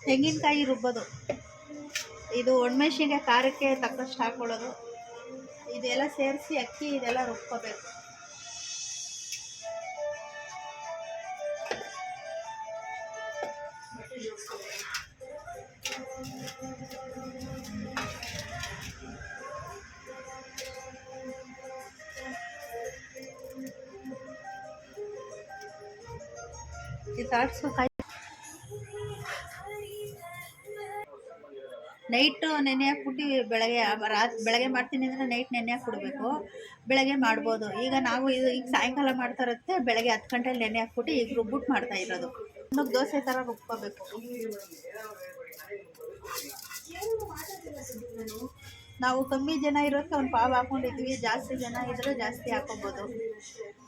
ತೆಂಗಿನಕಾಯಿ ರುಬ್ಬೋದು. ಇದು ಒಣಮೆಣಸಿನ್ಕಾಯಿ ಖಾರಕ್ಕೆ ತಕ್ಕಷ್ಟು ಹಾಕೊಳ್ಳೋದು. ಇದೆಲ್ಲ ಸೇರಿಸಿ ಅಕ್ಕಿ ಇದೆಲ್ಲ ರುಬ್ಕೋಬೇಕು. ನೈಟು ನೆನೆ ಹಾಕ್ಬಿಟ್ಟು ಬೆಳಗ್ಗೆ ಮಾಡ್ತೀನಿ ಅಂದರೆ ನೈಟ್ ನೆನೆ ಹಾಕ್ಬಿಡ್ಬೇಕು. ಬೆಳಗ್ಗೆ ಮಾಡ್ಬೋದು. ಈಗ ನಾವು ಈಗ ಸಾಯಂಕಾಲ ಮಾಡ್ತಾ ಇರುತ್ತೆ, ಬೆಳಗ್ಗೆ 10 ಗಂಟೆಲಿ ನೆನೆ ಹಾಕ್ಬಿಟ್ಟು ಈಗ ರುಬ್ಬಿಟ್ಟು ಮಾಡ್ತಾ ಇರೋದು. ದೋಸೆ ಥರ ರುಬ್ಕೋಬೇಕು. ನಾವು ಕಮ್ಮಿ ಜನ ಇರೋಕ್ಕೆ ಒಂದು ಪಾವು ಹಾಕೊಂಡಿದ್ವಿ. ಜಾಸ್ತಿ ಜನ ಇದ್ದರೆ ಜಾಸ್ತಿ ಹಾಕೊಬೋದು.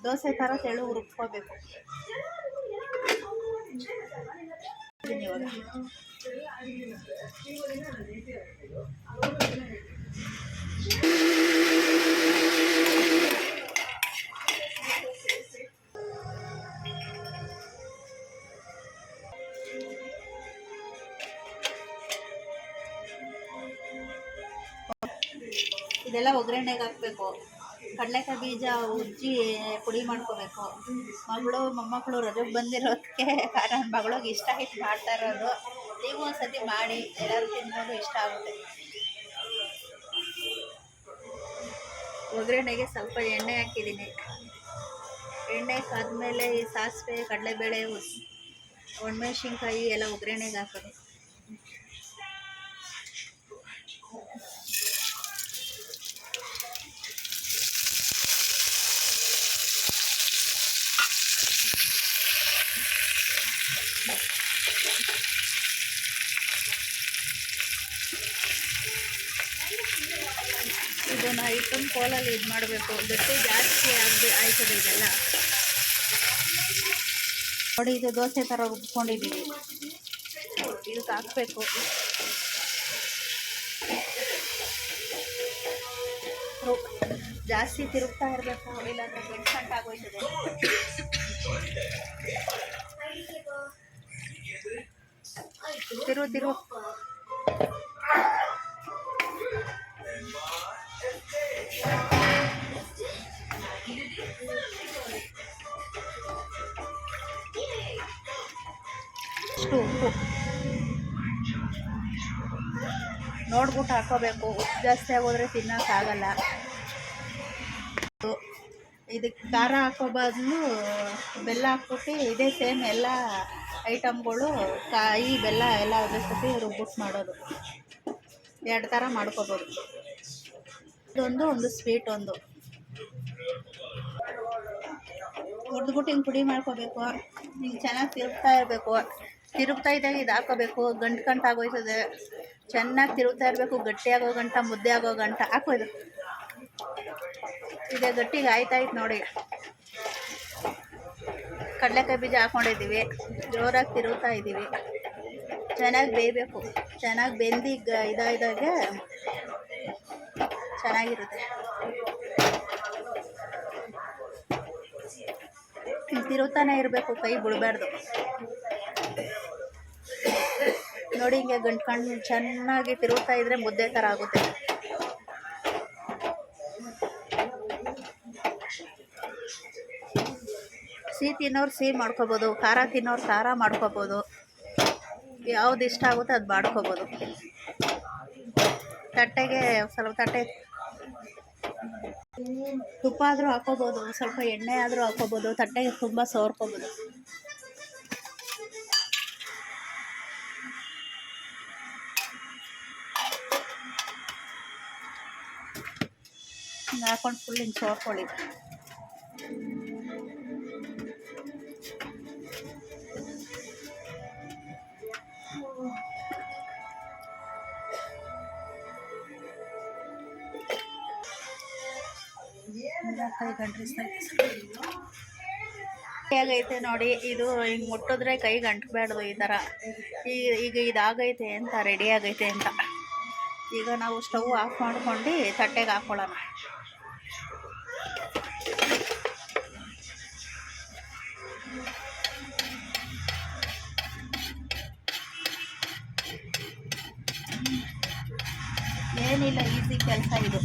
ದೋಸೆ ಥರ ತೆಳು ರುಬ್ಕೋಬೇಕು. ಇವಾಗ ಇದೆಲ್ಲ ಒಗ್ಗರಣೆಗೆ ಹಾಕಬೇಕು. ಕಡಲೆಕಾಯಿ ಬೀಜ ಉಜ್ಜಿ ಪುಡಿ ಮಾಡ್ಕೋಬೇಕು. ಮೊಮ್ಮಕ್ಕಳು ರಜೆಗೆ ಬಂದಿರೋದಕ್ಕೆ ನನ್ನ ಮಗಳಿಗೆ ಇಷ್ಟ ಆಯ್ತು ಮಾಡ್ತಾ ಇರೋದು. ನೀವು ಒಂದ್ಸತಿ ಮಾಡಿ, ಎಲ್ಲರೂ ತಿನ್ಬೋದು, ಇಷ್ಟ ಆಗುತ್ತೆ. ಒಗ್ಗರಣೆಗೆ ಸ್ವಲ್ಪ ಎಣ್ಣೆ ಹಾಕಿದ್ದೀನಿ. ಎಣ್ಣೆ ಕಾದ್ಮೇಲೆ ಈ ಸಾಸಿವೆ, ಕಡಲೆಬೇಳೆ, ಒಣಮೆಣಸಿನ್ಕಾಯಿ ಎಲ್ಲ ಒಗ್ಗರಣೆಗೆ ಹಾಕೋದು. ಇದನ್ನು ಐಟಮ್ ಕೋಲಲ್ಲಿ ಇದು ಮಾಡಬೇಕು. ಗಟ್ಟಿ ಜಾಸ್ತಿ ಆಯ್ತದೆ ಇದೆಲ್ಲ. ನೋಡಿ, ಇದು ದೋಸೆ ಥರ ರುಬ್ಕೊಂಡಿದ್ದೀವಿ. ಇದಕ್ಕೆ ಹಾಕಬೇಕು. ಜಾಸ್ತಿ ತಿರುಗ್ತಾ ಇರಬೇಕು, ಇಲ್ಲಾಂದರೆ ಗಂಟು ಆಗೋಯ್ತದೆ. ತಿರು ಅಷ್ಟು ಉಪ್ಪು ನೋಡ್ಬಿಟ್ಟು ಹಾಕೋಬೇಕು. ಉಪ್ಪು ಜಾಸ್ತಿ ಆಗೋದ್ರೆ ತಿನ್ನೋಕ್ಕಾಗಲ್ಲ. ಇದಕ್ಕೆ ಖಾರ ಹಾಕೋ ಬದಲು ಬೆಲ್ಲ ಹಾಕ್ಬಿಟ್ಟು ಇದೇ ಸೇಮ್ ಎಲ್ಲ ಐಟಮ್ಗಳು, ಕಾಯಿ, ಬೆಲ್ಲ ಎಲ್ಲ ಅದ್ರ ಜೊತೆ ರುಬ್ಬಿಟ್ಟು ಮಾಡೋದು. 2 ಥರ ಮಾಡ್ಕೋಬೋದು. ಒಂದು ಸ್ವೀಟ್ ಒಂದು ಹುರಿದ್ಬಿಟ್ಟು ಹಿಂಗೆ ಪುಡಿ ಮಾಡ್ಕೋಬೇಕು. ಹಿಂಗೆ ಚೆನ್ನಾಗಿ ತಿರುಗ್ತಾ ಇರಬೇಕು. ತಿರುಗ್ತಾ ಇದ್ದಾಗ ಇದು ಹಾಕೋಬೇಕು. ಗಂಟು ಆಗೋಯ್ತದೆ. ಚೆನ್ನಾಗಿ ತಿರುಗ್ತಾ ಇರಬೇಕು. ಗಟ್ಟಿಯಾಗೋ ಗಂಟ, ಮುದ್ದೆ ಆಗೋ ಗಂಟ ಹಾಕೋದು. ಇದೆ ಗಟ್ಟಿಗೆ ಆಯ್ತಾಯ್ತು ನೋಡಿ. ಕಡಲೆಕಾಯಿ ಬೀಜ ಹಾಕ್ಕೊಂಡಿದ್ದೀವಿ. ಜೋರಾಗಿ ತಿರುಗ್ತಾ ಇದ್ದೀವಿ. ಚೆನ್ನಾಗಿ ಬೇಯಬೇಕು. ಚೆನ್ನಾಗಿ ಬೆಂದು ಇದಾಗೆ ಚೆನ್ನಾಗಿರುತ್ತೆ. ತಿರುಗ್ತಾನೆ ಇರಬೇಕು, ಕೈ ಬಿಡಬಾರ್ದು. ನೋಡಿ, ಹಿಂಗೆ ಗಂಟ್ಕೊಂಡು ಚೆನ್ನಾಗಿ ತಿರುಗ್ತಾ ಇದ್ರೆ ಮುದ್ದೆ ಥರ ಆಗುತ್ತೆ. ಸಿಹಿ ತಿನ್ನೋರು ಸಿಹಿ ಮಾಡ್ಕೋಬೋದು, ಖಾರ ತಿನ್ನೋರು ಖಾರ ಮಾಡ್ಕೋಬೋದು. ಯಾವ್ದು ಇಷ್ಟ ಆಗುತ್ತೆ ಅದು ಮಾಡ್ಕೋಬೋದು. ತಟ್ಟೆಗೆ ಸ್ವಲ್ಪ ತುಪ್ಪ ಆದರೂ ಹಾಕೋಬೋದು, ಸ್ವಲ್ಪ ಎಣ್ಣೆ ಆದರೂ ಹಾಕೋಬೋದು. ತಟ್ಟೆಗೆ ತುಂಬ ಸೋರ್ಕೋಬೋದು. ಹಿಂಗೆ ಹಾಕೊಂಡು ಫುಲ್ ಹಿಂಗೆ ಸೋರ್ಕೊಳ್ಳಿ. ಹೇಗೈತೆ ನೋಡಿ, ಇದು ಹಿಂಗೆ ಮುಟ್ಟಿದ್ರೆ ಕೈಗೆ ಅಂಟಬೇಡ್ದು. ಈ ಥರ ಈಗ ಇದಾಗೈತೆ ಅಂತ, ರೆಡಿ ಆಗೈತೆ ಅಂತ. ಈಗ ನಾವು ಸ್ಟವ್ ಆಫ್ ಮಾಡ್ಕೊಂಡು ತಟ್ಟೆಗೆ ಹಾಕ್ಕೊಳ್ಳೋಣ. ಏನಿಲ್ಲ, ಈಸಿ ಕೆಲಸ ಇದು.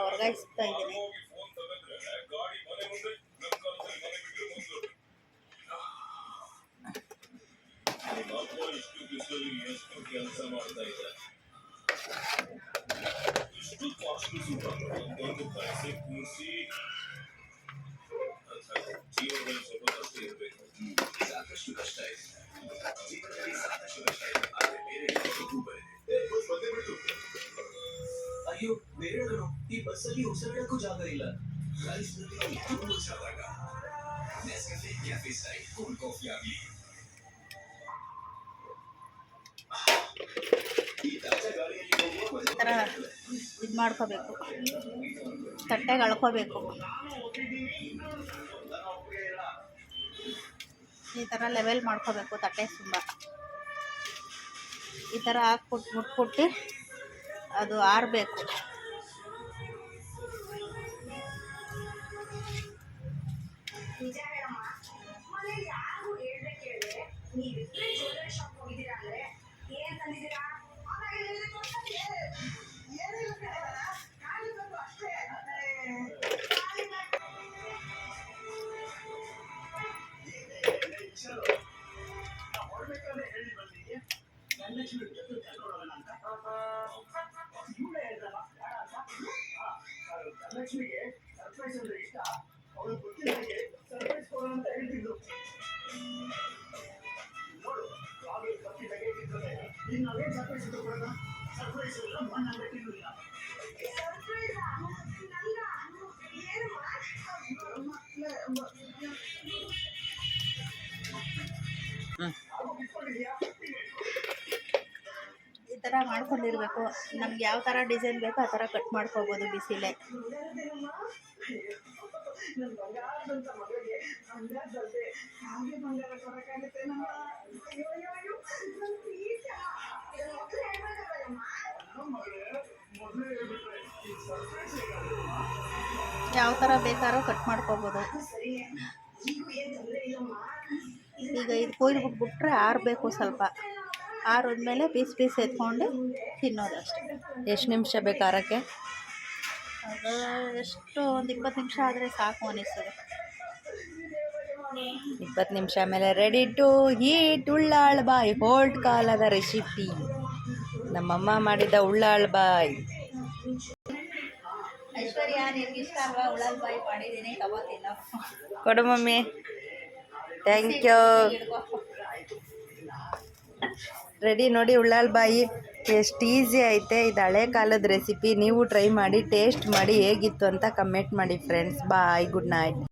ವರ್ಗಾಯಿಸ್ತಾ ಇದ್ದೀನಿ. ಅಯ್ಯೋ ಬೇರೆಯವರು ಈ ಬಸ್ಸಲ್ಲಿ ಉಸಿರಾಡಕ್ಕೂ ಜಾಗ ಇಲ್ಲ. ಈ ಥರ ಇದು ಮಾಡ್ಕೋಬೇಕು, ತಟ್ಟೆಗೆ ಅಳ್ಕೋಬೇಕು. ಈ ಥರ ಲೆವೆಲ್ ಮಾಡ್ಕೋಬೇಕು ತಟ್ಟೆ ತುಂಬ. ಈ ಥರ ಹಾಕ್ಬಿಟ್ಟು ಮುಟ್ಬಿಟ್ಟು ಅದು ಆರಬೇಕು. ಲಕ್ಷ್ಮಿಗೆ ಸರ್ಪ್ರೈಸ್ ಅಂದ್ರೆ ಇಷ್ಟ. ಅವಳು ಗೊತ್ತಿಲ್ಲದೆ ಸರ್ಪ್ರೈಸ್ ಕೊಡೋಣ ಅಂತ ಹೇಳ್ತಿದ್ದು. ನೋಡು ರಾಹುಲ್ ಕತ್ತಿ ತೆಗೆದಿದ್ದಾರೆ. ಇನ್ನು ಅದೇ ಸರ್ಪ್ರೈಸ್ ಕೊಡೋಣ. ಸರ್ಪ್ರೈಸ್ ಇಲ್ಲ, ಮಣ್ಣ ಬೆಟ್ಟಿಲ್ಲ. ಈ ಥರ ಮಾಡ್ಕೊಂಡಿರ್ಬೇಕು. ನಮ್ಗೆ ಯಾವ ಥರ ಡಿಸೈನ್ ಬೇಕೋ ಆ ಥರ ಕಟ್ ಮಾಡ್ಕೋಬೋದು ಬಿಸಿಲೇ. ಯಾವ ಥರ ಬೇಕಾದ್ರೂ ಕಟ್ ಮಾಡ್ಕೋಬೋದು. ಈಗ ಇದು ಕೊಯ್ದುಬಿಟ್ಬಿಟ್ರೆ ಆರಬೇಕು ಸ್ವಲ್ಪ. ಆರಿದ್ಮೇಲೆ ಪೀಸ್ ಎತ್ಕೊಂಡು ತಿನ್ನೋದು ಅಷ್ಟೇ. ಎಷ್ಟು ನಿಮಿಷ ಬೇಕು ಆರಕ್ಕೆ? ಅದು ಎಷ್ಟು ಒಂದು 20 ನಿಮಿಷ ಆದರೆ ಸಾಕು ಅನಿಸ್ತದೆ. 20 ನಿಮಿಷ ಆಮೇಲೆ ready to heat Ullal boy. Old ಕಾಲದ ರೆಸಿಪಿ, ನಮ್ಮಮ್ಮ ಮಾಡಿದ ಉಳ್ಳಾಳ್ ಬಾಯ್. ಐಶ್ವರ್ಯ, ನಿಮ್ಗೆ ಇಷ್ಟ ಅಲ್ವಾ ಉಳ್ಳಾಳ್ ಬಾಯ್? ಮಾಡಿದ್ದೀನಿ, ತಗೋತಿಲ್ಲ. ಕೊಡು ಮಮ್ಮಿ. Thank you. ರೆಡಿ ನೋಡಿ ಉಳ್ಳಾಳ್ ಬಾಯಿ. ಎಷ್ಟು ಈಸಿ ಐತೆ. ಇದು ಹಳೆ ಕಾಲದ ರೆಸಿಪಿ. ನೀವು ಟ್ರೈ ಮಾಡಿ, ಟೇಸ್ಟ್ ಮಾಡಿ ಹೇಗಿತ್ತು ಅಂತ ಕಮೆಂಟ್ ಮಾಡಿ ಫ್ರೆಂಡ್ಸ್. ಬಾಯ್, ಗುಡ್ ನೈಟ್.